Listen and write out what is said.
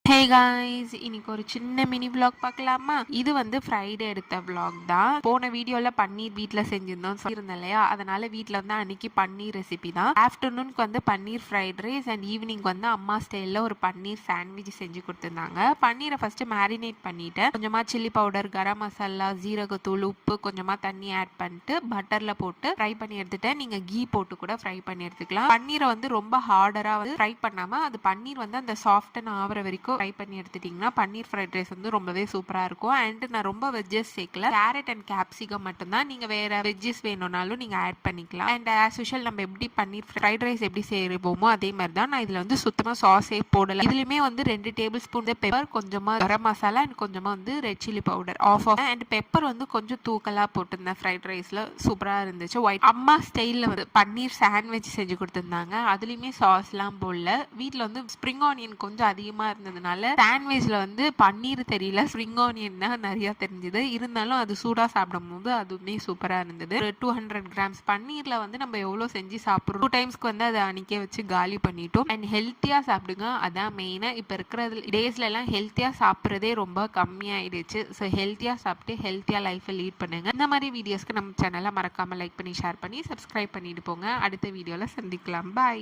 Hey guys, இன்னைக்கு ஒரு சின்ன மினி vlog பார்க்கலாமா? இது வந்து ஃப்ரைடே எடுத்த vlog தான். போன வீடியோல பன்னீர் வீட்டில் செஞ்சிருந்தோம் சொல்லியிருந்தேன் இல்லையா, அதனால வீட்டில் வந்து அன்னைக்கு பன்னீர் ரெசிபி தான். ஆஃப்டர்நூனுக்கு வந்து பன்னீர் ஃப்ரைட் ரைஸ் அண்ட் ஈவினிங் வந்து அம்மா ஸ்டைலில் ஒரு பன்னீர் சாண்ட்விச் செஞ்சு கொடுத்துருந்தாங்க. பன்னீரை ஃபர்ஸ்ட் மேரினேட் பண்ணிட்டு கொஞ்சமா சில்லி பவுடர், கரம் மசாலா, ஜீரகத்தூள், உப்பு, கொஞ்சமா தண்ணி ஆட் பண்ணிட்டு பட்டர்ல போட்டு ஃப்ரை பண்ணி எடுத்துட்டேன். நீங்க கீ போட்டு கூட ஃப்ரை பண்ணி எடுத்துக்கலாம். பன்னீரை வந்து ரொம்ப ஹார்டரா வந்து ஃப்ரை பண்ணாம அது பன்னீர் வந்து அந்த சாஃப்டன் ஆகிற வரைக்கும் ஃப்ரை பண்ணி எடுத்துட்டீங்கன்னா பன்னீர் ஃப்ரைட் ரைஸ் வந்து ரொம்பவே சூப்பரா இருக்கும். அண்ட் நான் ரொம்ப வெஜ்ஜஸ் சேர்க்கல, கேரட் அண்ட் கேப்சிகம் மட்டும்தான். நீங்க வேற வெஜ்ஜஸ் வேணும்னாலும் நீங்க ஆட் பண்ணிக்கலாம். அண்ட் ஆஸ் யூஷுவல் நம்ம எப்படி பன்னீர் ஃப்ரைட் ரைஸ் எப்படி செய்வோமோ அதே மாதிரி தான். நான் இதுல வந்து சுத்தமா சாஸே போடல. இதுலயுமே வந்து 2 டேபிள் ஸ்பூன் பெப்பர், கொஞ்சமா கரம் மசாலா அண்ட் கொஞ்சமா வந்து red chilli powder of and pepper வந்து கொஞ்சம் தூக்கலா போட்டிருந்தேன். ஃப்ரைட் ரைஸ்ல சூப்பரா இருந்துச்சு. ஒயிட் அம்மா ஸ்டைல்ல வந்து பன்னீர் சாண்ட்விச் செஞ்சு கொடுத்திருந்தாங்க. அதுலயுமே சாஸ் எல்லாம் போடல. வீட்டுல வந்து ஸ்ப்ரிங் ஆனியன் கொஞ்சம் அதிகமா இருந்ததுனால சாண்ட்விச்ல வந்து பன்னீர் தெரியல, ஸ்ப்ரிங் ஆனியன் தான் நிறைய தெரிஞ்சது. இருந்தாலும் அது சூடா சாப்பிடும் போது அதுவுமே சூப்பரா இருந்தது. ஒரு 200 கிராம்ஸ் பன்னீர்ல வந்து நம்ம எவ்வளவு செஞ்சு சாப்பிடுறோம், 2 டைம்ஸ்க்கு வந்து அதை அன்னைக்கே வச்சு காலி பண்ணிட்டோம். அண்ட் ஹெல்த்தியா சாப்பிடுங்க, அதான் மெயினா. இப்ப இருக்கிற டேஸ்ல எல்லாம் ஹெல்த்தியா சாப்பிட்றதே ரொம்ப கம்மியாயிடுச்சு. ஸோ ஹெல்த்தியா சாப்பிட்டு ஹெல்த்தியா லைஃபை லீட் பண்ணுங்க. இந்த மாதிரி வீடியோஸ்க்கு நம்ம சேனலை மறக்காம லைக் பண்ணி ஷேர் பண்ணி சப்ஸ்கிரைப் பண்ணிட்டு போங்க. அடுத்த வீடியோல சந்திக்கலாம். பாய்.